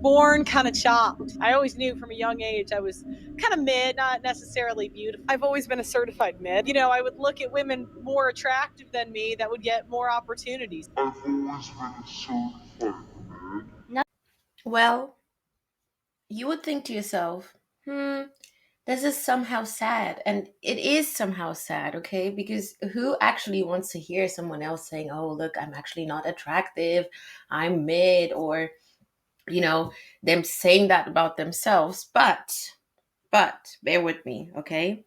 born kind of chopped. I always knew from a young age I was kind of mid, not necessarily beautiful. I've always been a certified mid. You know, I would look at women more attractive than me that would get more opportunities. I've always been a certified mid. Well, you would think to yourself, this is somehow sad. And it is somehow sad, okay? Because who actually wants to hear someone else saying, oh, look, I'm actually not attractive, I'm mid, or, them saying that about themselves. But bear with me, okay?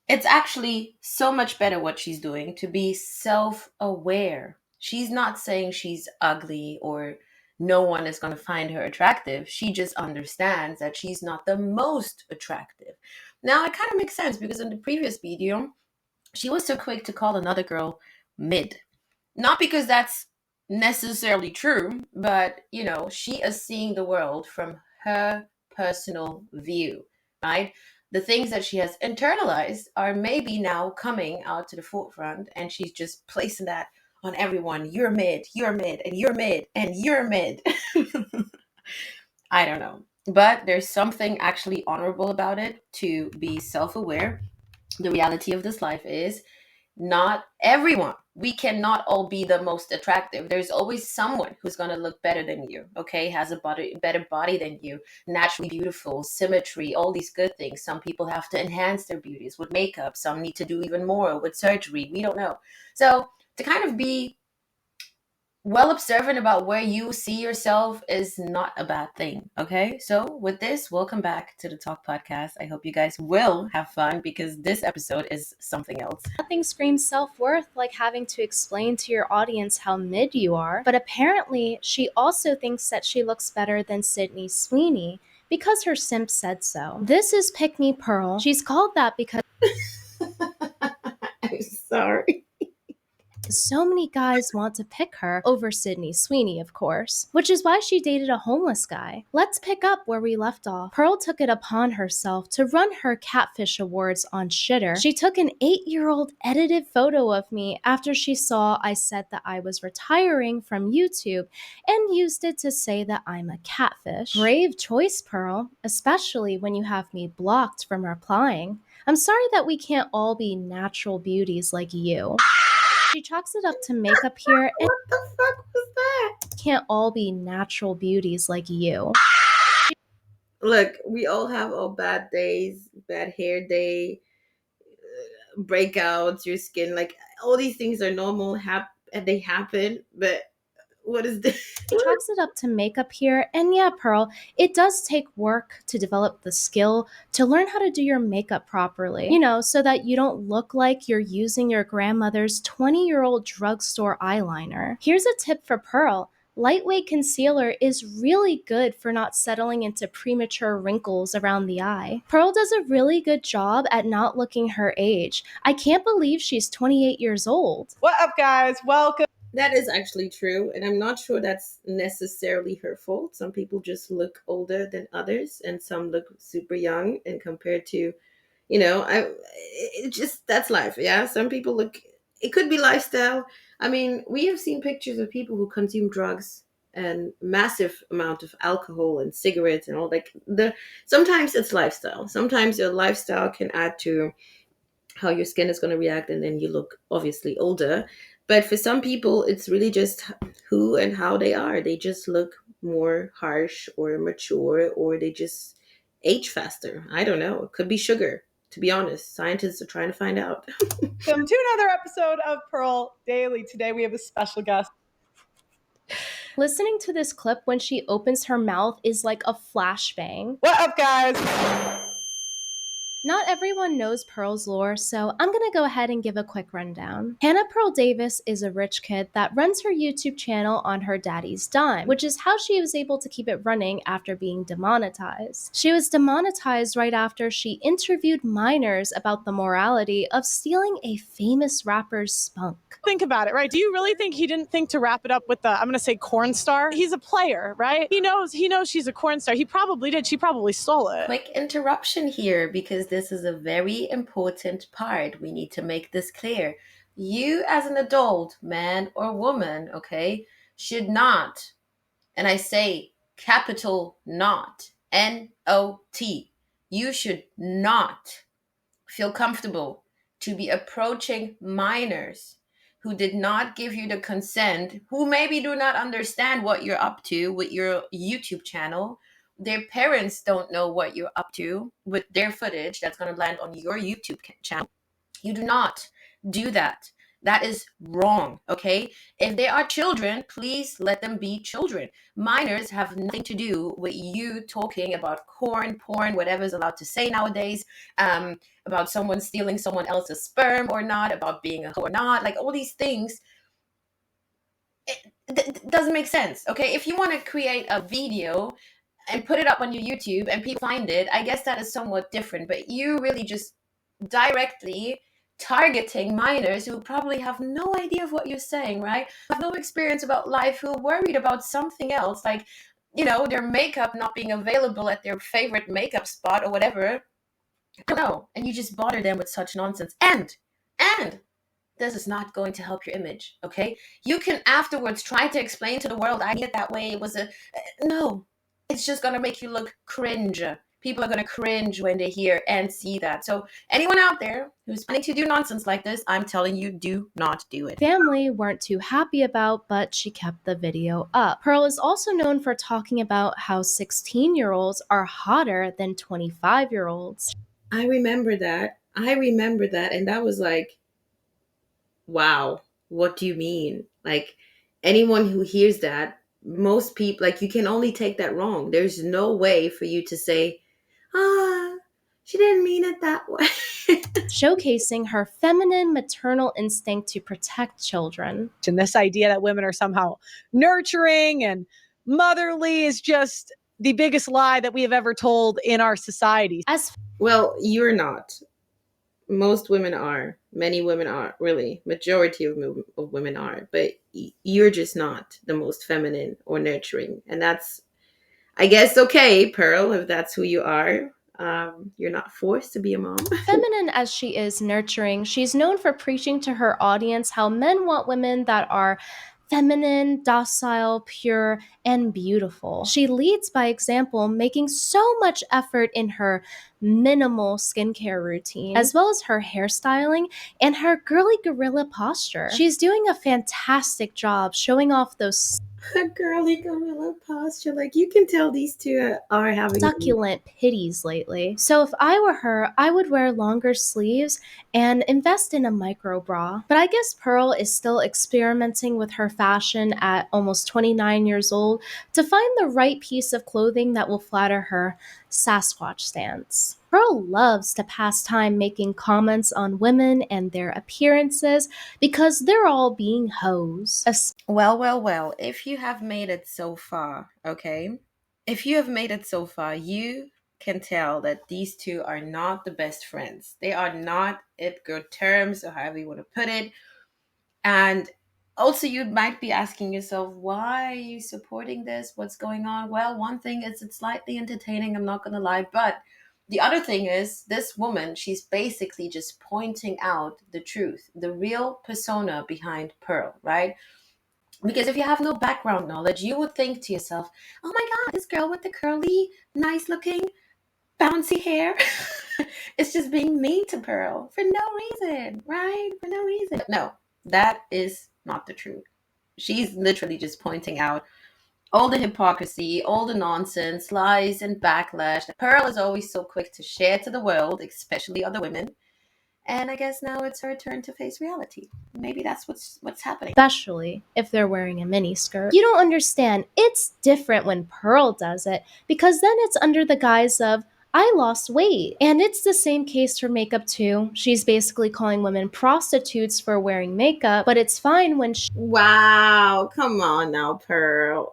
It's actually so much better what she's doing to be self aware. She's not saying she's ugly or no one is going to find her attractive. She just understands that she's not the most attractive. Now, it kind of makes sense because in the previous video, she was so quick to call another girl mid. Not because that's necessarily true, but, she is seeing the world from her personal view, right? The things that she has internalized are maybe now coming out to the forefront, and she's just placing that on everyone. You're mid, and you're mid, and you're mid. I don't know. But there's something actually honorable about it to be self-aware. The reality of this life is not everyone. We cannot all be the most attractive. There's always someone who's going to look better than you, okay? Has a better body than you, naturally beautiful, symmetry, all these good things. Some people have to enhance their beauties with makeup. Some need to do even more with surgery. We don't know. So to kind of be well observant about where you see yourself is not a bad thing, okay? So with this, welcome back to the Talk Podcast. I hope you guys will have fun because this episode is something else. Nothing screams self-worth like having to explain to your audience how mid you are, but apparently she also thinks that she looks better than Sydney Sweeney because her simp said so. This is Pick Me Pearl. She's called that because I'm sorry. so many guys want to pick her over Sydney Sweeney, of course, which is why she dated a homeless guy. Let's pick up where we left off. Pearl took it upon herself to run her catfish awards on Shitter. She took an 8-year-old edited photo of me after she saw I said that I was retiring from YouTube and used it to say that I'm a catfish. Brave choice, Pearl, especially when you have me blocked from replying. I'm sorry that we can't all be natural beauties like you. She chalks it up to makeup here, and what the fuck was that? Can't all be natural beauties like you. Look, we all have our bad days, bad hair day, breakouts, your skin, like all these things are normal, and they happen, but what is this? She chalks it up to makeup here, and yeah, Pearl, it does take work to develop the skill to learn how to do your makeup properly, so that you don't look like you're using your grandmother's 20-year-old drugstore eyeliner. Here's a tip for Pearl. Lightweight concealer is really good for not settling into premature wrinkles around the eye. Pearl does a really good job at not looking her age. I can't believe she's 28 years old. What up, guys? Welcome. That is actually true, and I'm not sure that's necessarily her fault. Some people just look older than others, and some look super young. And compared to, that's life. Yeah, some people look. It could be lifestyle. I mean, we have seen pictures of people who consume drugs and massive amount of alcohol and cigarettes and all that. Sometimes it's lifestyle. Sometimes your lifestyle can add to how your skin is going to react, and then you look obviously older. But for some people, it's really just who and how they are. They just look more harsh or mature, or they just age faster. I don't know. It could be sugar. To be honest, scientists are trying to find out. Welcome to another episode of Pearl Daily. Today we have a special guest. Listening to this clip when she opens her mouth is like a flashbang. What up, guys? Not everyone knows Pearl's lore, so I'm gonna go ahead and give a quick rundown. Hannah Pearl Davis is a rich kid that runs her YouTube channel on her daddy's dime, which is how she was able to keep it running after being demonetized. She was demonetized right after she interviewed minors about the morality of stealing a famous rapper's spunk. Think about it, right? Do you really think he didn't think to wrap it up with I'm gonna say corn star? He's a player, right? He knows she's a corn star. He probably did. She probably stole it. Quick interruption here, because this is a very important part. We need to make this clear. You as an adult, man or woman, okay, should not, and I say capital not, N-O-T. You should not feel comfortable to be approaching minors who did not give you the consent, who maybe do not understand what you're up to with your YouTube channel. Their parents don't know what you're up to with their footage that's going to land on your YouTube channel. You do not do that. That is wrong, okay? If they are children, please let them be children. Minors have nothing to do with you talking about porn, whatever is allowed to say nowadays, about someone stealing someone else's sperm or not, about being a hoe or not, like all these things. It doesn't make sense, okay? If you want to create a video and put it up on your YouTube and people find it, I guess that is somewhat different, but you really just directly targeting minors who probably have no idea of what you're saying, right? Have no experience about life, who are worried about something else, like, you know, their makeup not being available at their favorite makeup spot or whatever. I don't know. And you just bother them with such nonsense. And this is not going to help your image, okay? You can afterwards try to explain to the world, I did it that way. It was no. It's just going to make you look cringe. People are going to cringe when they hear and see that. So anyone out there who's planning to do nonsense like this, I'm telling you, do not do it. Family weren't too happy about, but she kept the video up. Pearl is also known for talking about how 16-year-olds are hotter than 25-year-olds. I remember that. And that was like, wow, what do you mean? Like, anyone who hears that, most people, like, you can only take that wrong. There's no way for you to say, she didn't mean it that way. Showcasing her feminine maternal instinct to protect children. And this idea that women are somehow nurturing and motherly is just the biggest lie that we have ever told in our society. Well, you're not. Most women are. Many women are, really. Majority of women are. But you're just not the most feminine or nurturing. And that's, I guess, okay, Pearl, if that's who you are. You're not forced to be a mom. Feminine as she is nurturing, she's known for preaching to her audience how men want women that are feminine, docile, pure, and beautiful. She leads by example, making so much effort in her minimal skincare routine, as well as her hairstyling and her girly gorilla posture. She's doing a fantastic job showing off those A girly gorilla posture. Like, you can tell these two are having succulent pitties lately. So if I were her, I would wear longer sleeves and invest in a micro bra. But I guess Pearl is still experimenting with her fashion at almost 29 years old to find the right piece of clothing that will flatter her Sasquatch stance. Pearl loves to pass time making comments on women and their appearances because they're all being hoes. Well, if you have made it so far, okay? If you have made it so far, you can tell that these two are not the best friends. They are not at good terms, or however you want to put it. And also, you might be asking yourself, why are you supporting this? What's going on? Well, one thing is it's slightly entertaining, I'm not going to lie. But the other thing is, this woman, she's basically just pointing out the truth, the real persona behind Pearl, right? Because if you have no background knowledge, you would think to yourself, oh my God, this girl with the curly, nice looking, bouncy hair is just being mean to Pearl for no reason, right? For no reason. No, that is not the truth. She's literally just pointing out all the hypocrisy, all the nonsense, lies, and backlash that Pearl is always so quick to share to the world, especially other women. And I guess now it's her turn to face reality. Maybe that's what's happening. Especially if they're wearing a miniskirt. You don't understand. It's different when Pearl does it because then it's under the guise of, I lost weight. And it's the same case for makeup too. She's basically calling women prostitutes for wearing makeup, but it's fine when Wow, come on now, Pearl.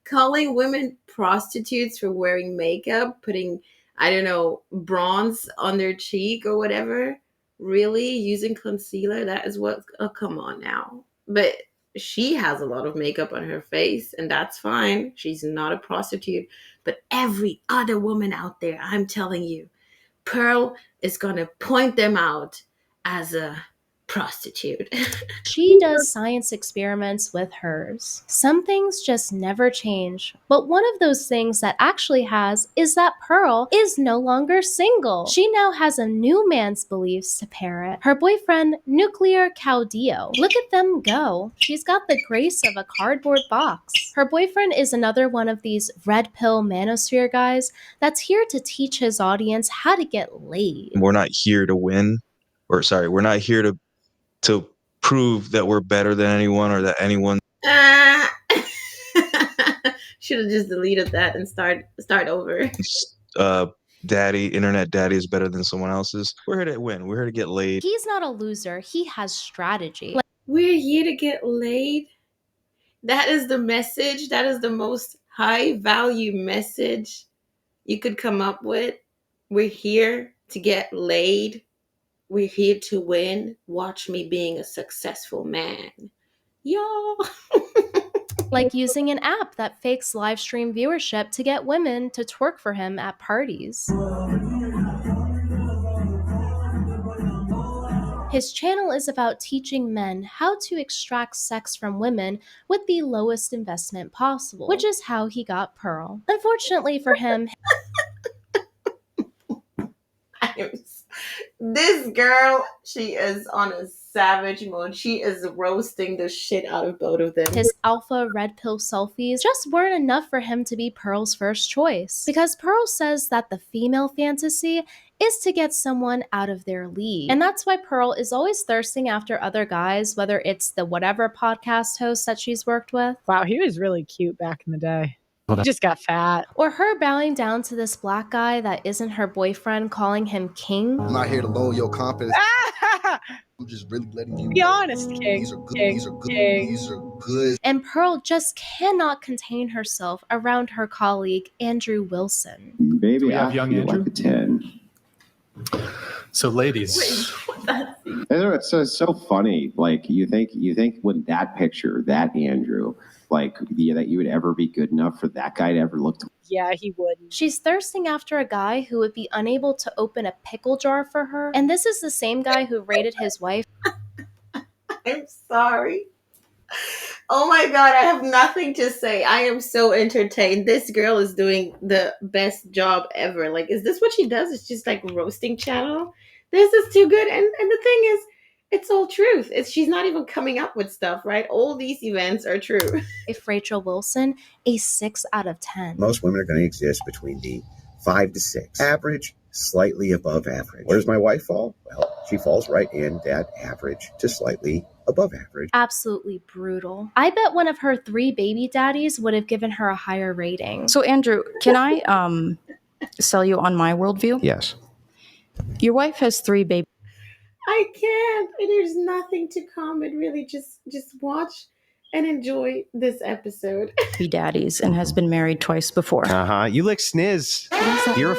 Calling women prostitutes for wearing makeup, putting, I don't know, bronze on their cheek or whatever. Really? Using concealer? That is what, oh, come on now. But she has a lot of makeup on her face, and that's fine. She's not a prostitute. But every other woman out there, I'm telling you, Pearl is going to point them out as a prostitute. She does science experiments with hers. Some things just never change, but one of those things that actually has is that Pearl is no longer single. She now has a new man's beliefs to parrot. Her boyfriend, Nuclear Caudillo. Look at them go. She's got the grace of a cardboard box. Her boyfriend is another one of these red pill Manosphere guys that's here to teach his audience how to get laid. We're not here to win, we're not here to prove that we're better than anyone or that anyone. Should have just deleted that and start over. Internet daddy is better than someone else's. We're here to win. We're here to get laid. He's not a loser. He has strategy. We're here to get laid. That is the message. That is the most high value message you could come up with. We're here to get laid. We're here to win. Watch me being a successful man. Y'all. Like using an app that fakes live stream viewership to get women to twerk for him at parties. His channel is about teaching men how to extract sex from women with the lowest investment possible, which is how he got Pearl. Unfortunately for him, this girl, she is on a savage mode. She is roasting the shit out of both of them. His alpha red pill selfies just weren't enough for him to be Pearl's first choice. Because Pearl says that the female fantasy is to get someone out of their league. And that's why Pearl is always thirsting after other guys, whether it's the whatever podcast host that she's worked with. Wow, he was really cute back in the day. He just got fat. Or her bowing down to this black guy that isn't her boyfriend, calling him king. I'm not here to lower your confidence. I'm just really letting you Be honest, king. These are good. King. These are good. King. These are good. And Pearl just cannot contain herself around her colleague, Andrew Wilson. Baby, We have I young feel Andrew? like a 10. So, ladies, It's so funny. Like you think with that picture, that Andrew, like that you would ever be good enough for that guy to ever look to. Yeah, he wouldn't. She's thirsting after a guy who would be unable to open a pickle jar for her. And this is the same guy who rated his wife. I'm sorry. Oh my God, I have nothing to say. I am so entertained. This girl is doing the best job ever. Like, is this what she does? It's just like roasting channel. This is too good. And the thing is, it's all truth. She's not even coming up with stuff, right? All these events are true. If Rachel Wilson, a 6 out of 10. Most women are going to exist between the 5 to 6. Average, slightly above average. Where does my wife fall? Well, she falls right in that average to slightly above average. Absolutely brutal. I bet one of her 3 baby daddies would have given her a higher rating. So, Andrew, can I sell you on my worldview? Yes. Your wife has 3 babies. I can't. There's nothing to comment, really. Just watch and enjoy this episode. Daddies and has been married twice before. You lick sniz. You're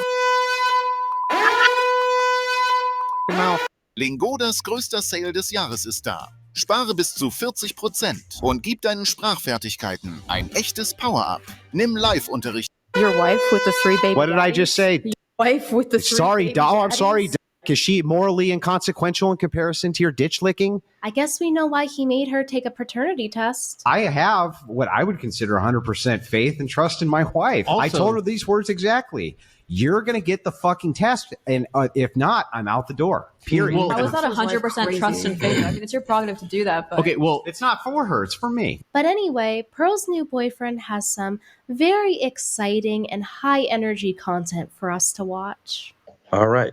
a mouth. Lingodas größter Sale des Jahres ist da. Spare bis zu 40% und gib deinen Sprachfertigkeiten ein echtes Power-Up. Nimm Live-Unterricht. Your wife with the 3 baby. What did I just say? Your wife with the 3 Sorry, baby doll. I'm sorry. daddies? Is she morally inconsequential in comparison to your ditch licking? I guess we know why he made her take a paternity test. I have what I would consider 100% faith and trust in my wife. I Also- told her these words exactly. You're going to get the fucking test, and if not, I'm out the door. Period. Well, How is that This is like 100% trust crazy. and faith? I mean, it's your prerogative to do that, but Okay, well, it's not for her. It's for me. But anyway, Pearl's new boyfriend has some very exciting and high energy content for us to watch. All right.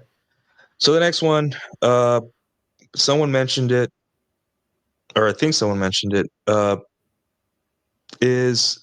So the next one, someone mentioned it, or I think someone mentioned it, is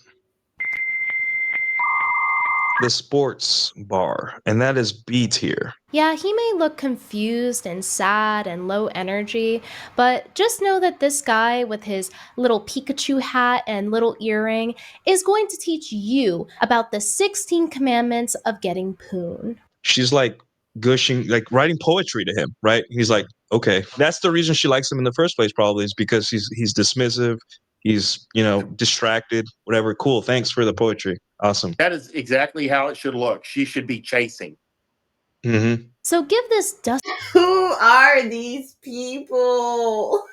the sports bar, and that is B tier. Yeah, he may look confused and sad and low energy, but just know that this guy with his little Pikachu hat and little earring is going to teach you about the 16 commandments of getting poon. She's like gushing, like writing poetry to him, right? He's like, okay, that's the reason she likes him in the first place, probably, is because he's dismissive, he's, distracted, whatever. Cool, thanks for the poetry. Awesome. That is exactly how it should look. She should be chasing. Mm-hmm. So give this dust. Who are these people?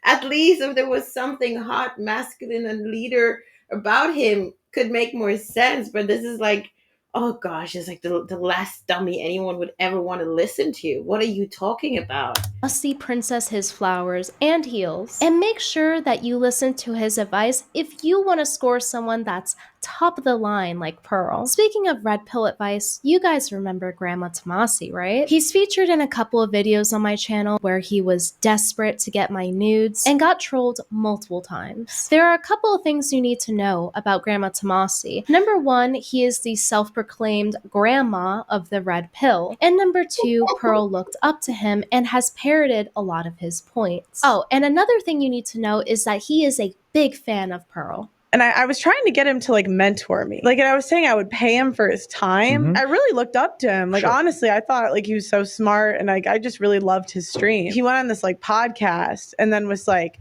At least if there was something hot, masculine, and leader about him, could make more sense. But this is like, oh gosh, it's like the last dummy anyone would ever want to listen to. What are you talking about? Dusty Princess his flowers and heels. And make sure that you listen to his advice if you want to score someone that's top of the line like Pearl. Speaking of red pill advice, you guys remember Grandma Tomasi, right? He's featured in a couple of videos on my channel where he was desperate to get my nudes and got trolled multiple times. There are a couple of things you need to know about Grandma Tomasi. Number one, he is the self-proclaimed grandma of the red pill. And number two, Pearl looked up to him and has parroted a lot of his points. Oh, and another thing you need to know is that he is a big fan of Pearl. And I was trying to get him to like mentor me. Like, and I was saying I would pay him for his time. I really looked up to him. Like, honestly, I thought like he was so smart, and like I just really loved his stream. He went on this like podcast and then was like,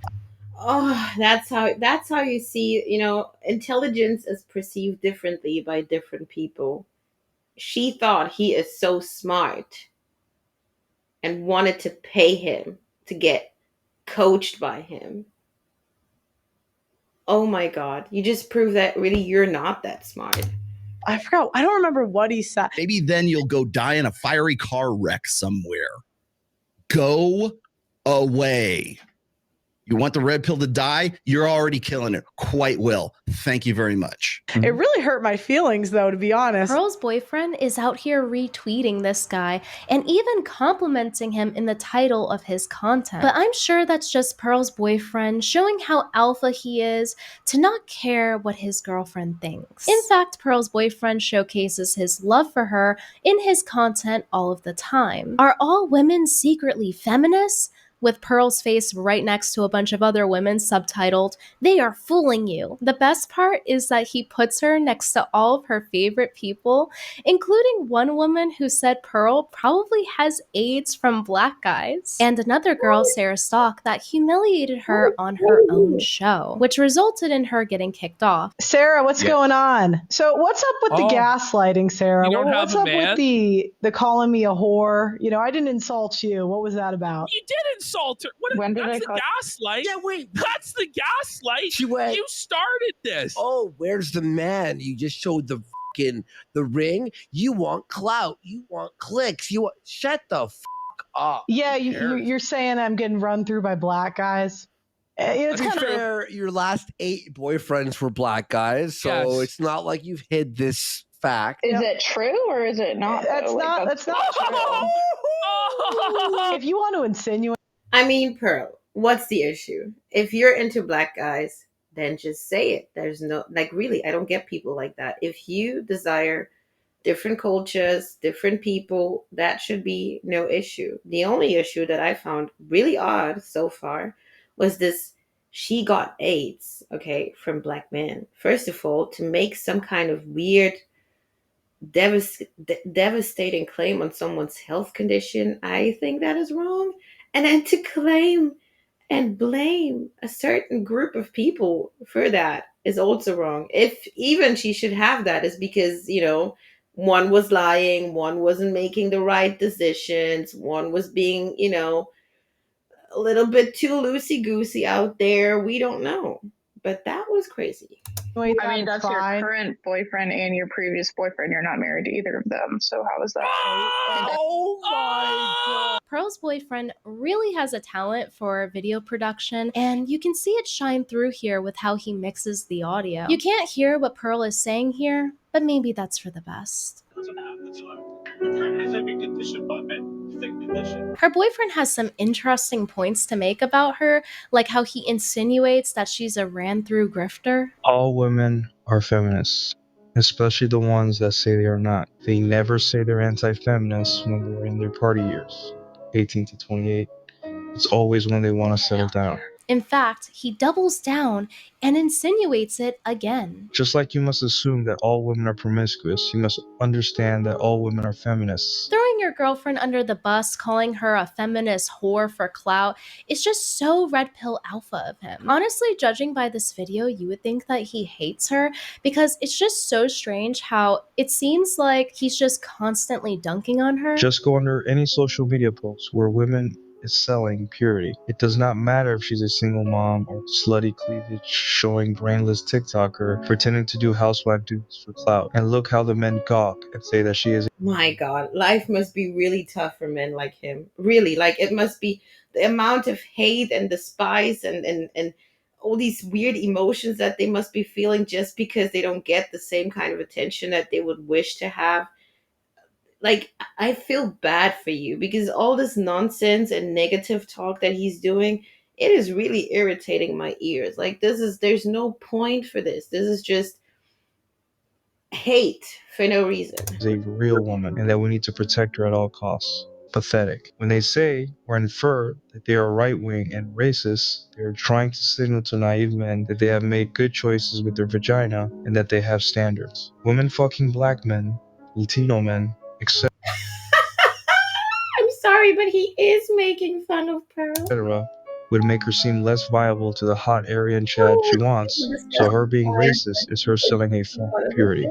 oh, that's how you see, intelligence is perceived differently by different people. She thought he is so smart and wanted to pay him to get coached by him. Oh my God. You just proved that really you're not that smart. I forgot. I don't remember what he said. Maybe then you'll go die in a fiery car wreck somewhere. Go away. You want the red pill to die? You're already killing it quite well. Thank you very much. It really hurt my feelings, though, to be honest. Pearl's boyfriend is out here retweeting this guy and even complimenting him in the title of his content. But I'm sure that's just Pearl's boyfriend showing how alpha he is to not care what his girlfriend thinks. In fact, Pearl's boyfriend showcases his love for her in his content all of the time. Are all women secretly feminists? With Pearl's face right next to a bunch of other women subtitled, "They are fooling you." The best part is that he puts her next to all of her favorite people, including one woman who said Pearl probably has AIDS from black guys, and another girl, Sarah Stock, that humiliated her on her own show, which resulted in her getting kicked off. Sarah, what's going on? So what's up with the gaslighting, Sarah? You don't What's have a up man? with the calling me a whore? I didn't insult you. What was that about? You did insult her. That's the gaslight. Yeah, wait. That's the gaslight. She went, you started this. Oh, where's the man? You just showed the ring. You want clout. You want clicks. Shut the up. Yeah, you're saying I'm getting run through by black guys. It's To be kind of fair, your last 8 boyfriends were black guys, so it's not like you've hid this fact. Is it true or is it not? That's not true. If you want to insinuate. I mean, Pearl, what's the issue? If you're into black guys, then just say it. There's no, really, I don't get people like that. If you desire different cultures, different people, that should be no issue. The only issue that I found really odd so far was this: she got AIDS, from black men. First of all, to make some kind of weird, devastating claim on someone's health condition, I think that is wrong. And then to claim and blame a certain group of people for that is also wrong. If even she should have that, is because, one was lying, one wasn't making the right decisions, one was being, a little bit too loosey-goosey out there. We don't know. But that was crazy. I mean, that's your current boyfriend and your previous boyfriend. You're not married to either of them. So how is that? Oh my God. Pearl's boyfriend really has a talent for video production, and you can see it shine through here with how he mixes the audio. You can't hear what Pearl is saying here, but maybe that's for the best. Her boyfriend has some interesting points to make about her, like how he insinuates that she's a ran-through grifter. All women are feminists, especially the ones that say they are not. They never say they're anti-feminists when they're in their party years, 18 to 28. It's always when they want to settle down. In fact, he doubles down and insinuates it again. Just like you must assume that all women are promiscuous, you must understand that all women are feminists. Throwing Throwing your girlfriend under the bus, calling her a feminist whore for clout, is just so red pill alpha of him. Honestly, judging by this video, you would think that he hates her because it's just so strange how it seems like he's just constantly dunking on her. Just go under any social media post where women is selling purity. It does not matter if she's a single mom or slutty cleavage showing brainless TikToker pretending to do housewife duties for clout. And look how the men gawk and say that she is. My God, life must be really tough for men like him. Really, like it must be the amount of hate and despise and all these weird emotions that they must be feeling just because they don't get the same kind of attention that they would wish to have. Like, I feel bad for you because all this nonsense and negative talk that he's doing, it is really irritating my ears. Like, there's no point for this. This is just hate for no reason. Is a real woman and that we need to protect her at all costs. Pathetic. When they say or infer that they are right-wing and racist, they are trying to signal to naive men that they have made good choices with their vagina and that they have standards. Women fucking black men, Latino men, etc. I'm sorry, but he is making fun of Pearl. Would make her seem less viable to the hot Aryan Chad she wants. So her being racist is her selling a form of purity.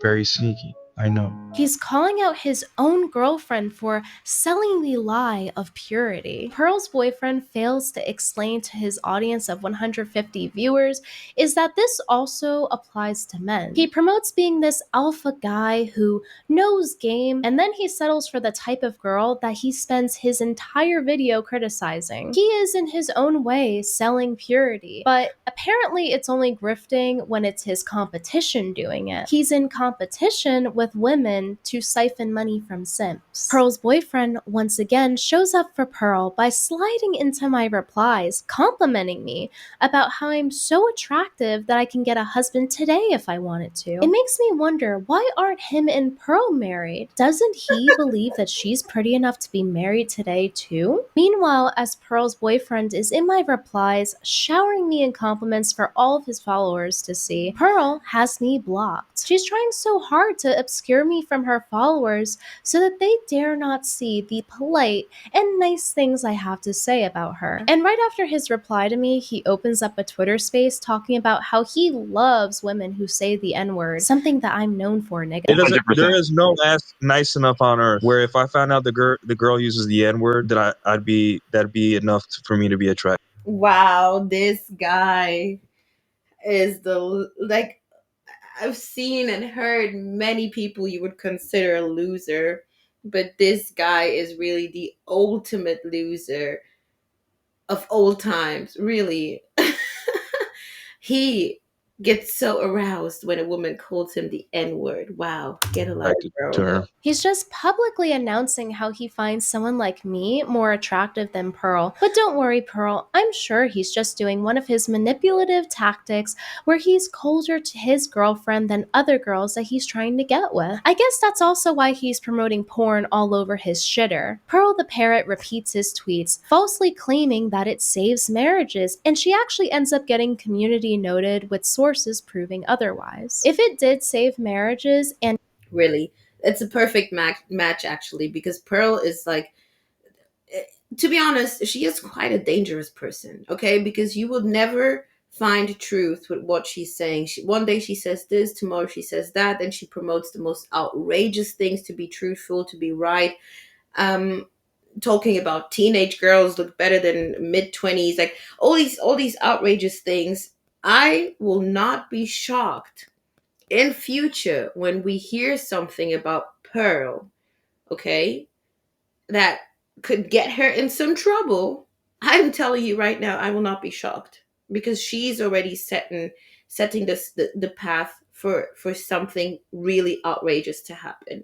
Very sneaky, I know. He's calling out his own girlfriend for selling the lie of purity. Pearl's boyfriend fails to explain to his audience of 150 viewers is that this also applies to men. He promotes being this alpha guy who knows game, and then he settles for the type of girl that he spends his entire video criticizing. He is in his own way selling purity, but apparently it's only grifting when it's his competition doing it. He's in competition with women to siphon money from simps. Pearl's boyfriend once again shows up for Pearl by sliding into my replies, complimenting me about how I'm so attractive that I can get a husband today if I wanted to. It makes me wonder, why aren't him and Pearl married? Doesn't he believe that she's pretty enough to be married today too? Meanwhile, as Pearl's boyfriend is in my replies, showering me in compliments for all of his followers to see, Pearl has me blocked. She's trying so hard to obscure me from her followers so that they dare not see the polite and nice things I have to say about her. And right after his reply to me, he opens up a Twitter space talking about how he loves women who say the N-word, something that I'm known for negatively. There is no ass nice enough on earth where if I found out the girl uses the N-word, that that'd be enough for me to be attracted. Wow, this guy is I've seen and heard many people you would consider a loser, but this guy is really the ultimate loser of all times, really. He gets so aroused when a woman calls him the N-word. Wow, get a life, bro. He's just publicly announcing how he finds someone like me more attractive than Pearl. But don't worry, Pearl, I'm sure he's just doing one of his manipulative tactics where he's colder to his girlfriend than other girls that he's trying to get with. I guess that's also why he's promoting porn all over his shitter. Pearl the parrot repeats his tweets, falsely claiming that it saves marriages, and she actually ends up getting community noted with sources proving otherwise. If it did save marriages and really, it's a perfect match actually, because Pearl is like, to be honest, she is quite a dangerous person, okay? Because you will never find truth with what she's saying. One day she says this, tomorrow she says that, then she promotes the most outrageous things to be truthful, to be right. Talking about teenage girls look better than mid-20s, like all these outrageous things. I will not be shocked in future when we hear something about Pearl, okay, that could get her in some trouble. I'm telling you right now, I will not be shocked, because she's already setting the path for something really outrageous to happen.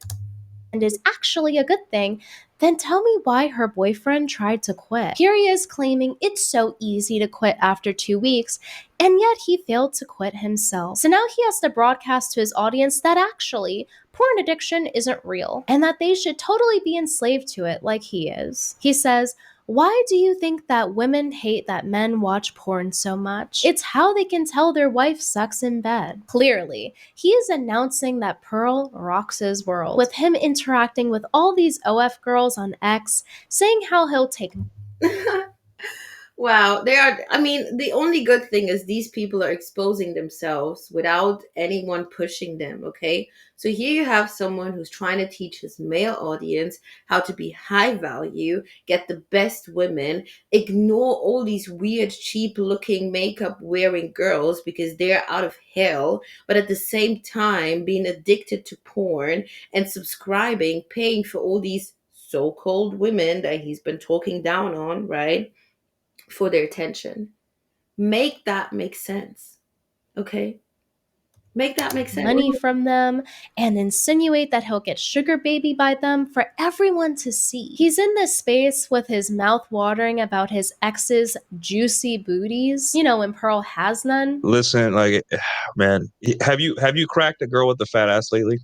And is actually a good thing, then tell me why her boyfriend tried to quit. Here he is claiming it's so easy to quit after 2 weeks, and yet he failed to quit himself. So now he has to broadcast to his audience that actually porn addiction isn't real, and that they should totally be enslaved to it like he is. He says, Why do you think that women hate that men watch porn so much? It's how they can tell their wife sucks in bed. Clearly, he is announcing that Pearl rocks his world, with him interacting with all these OF girls on X, saying how he'll take Wow, they are. I mean, the only good thing is these people are exposing themselves without anyone pushing them, okay? So here you have someone who's trying to teach his male audience how to be high value, get the best women, ignore all these weird, cheap looking makeup wearing girls because they're out of hell, but at the same time being addicted to porn and subscribing, paying for all these so called women that he's been talking down on, right? For their attention. Make that make sense. Okay? Make that make sense. money from them and insinuate that he'll get sugar baby by them for everyone to see. He's in this space with his mouth watering about his ex's juicy booties, you know, when Pearl has none. Listen, like, man, have you cracked a girl with a fat ass lately?